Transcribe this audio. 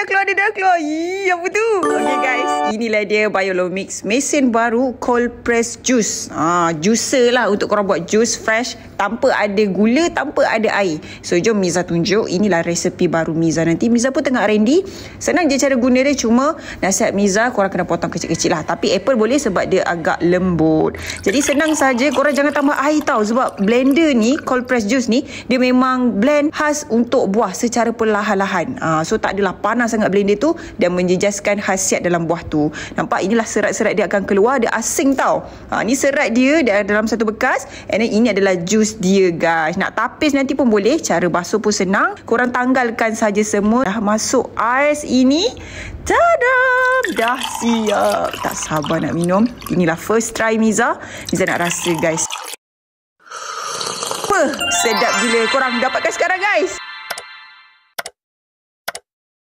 dah keluar. Apa tu? Okay guys, inilah dia Biolomix, mesin baru cold press juice. Juicer lah untuk korang buat juice fresh tanpa ada gula, tanpa ada air. So jom Miza tunjuk. Inilah resepi baru Miza. Nanti Miza pun tengah R&D. Senang je cara guna dia, cuma nasihat Miza korang kena potong kecil-kecil lah. Tapi apple boleh sebab dia agak lembut. Jadi senang saja, korang jangan tambah air tau. Sebab blender ni, cold press juice ni, dia memang blend khas untuk buah secara perlahan-lahan. So tak adalah panas sangat blender tu dan menjejaskan khasiat dalam buah tu. Nampak, inilah serat-serat dia akan keluar. Dia asing tau. Ni serat dia dalam satu bekas. And then ini adalah jus dia guys. Nak tapis nanti pun boleh. Cara basuh pun senang. Korang tanggalkan saja semua. Dah masuk ais ini. Tadam! Dah siap. Tak sabar nak minum. Inilah first try Miza. Miza nak rasa guys. Sedap gila. Korang dapatkan sekarang guys.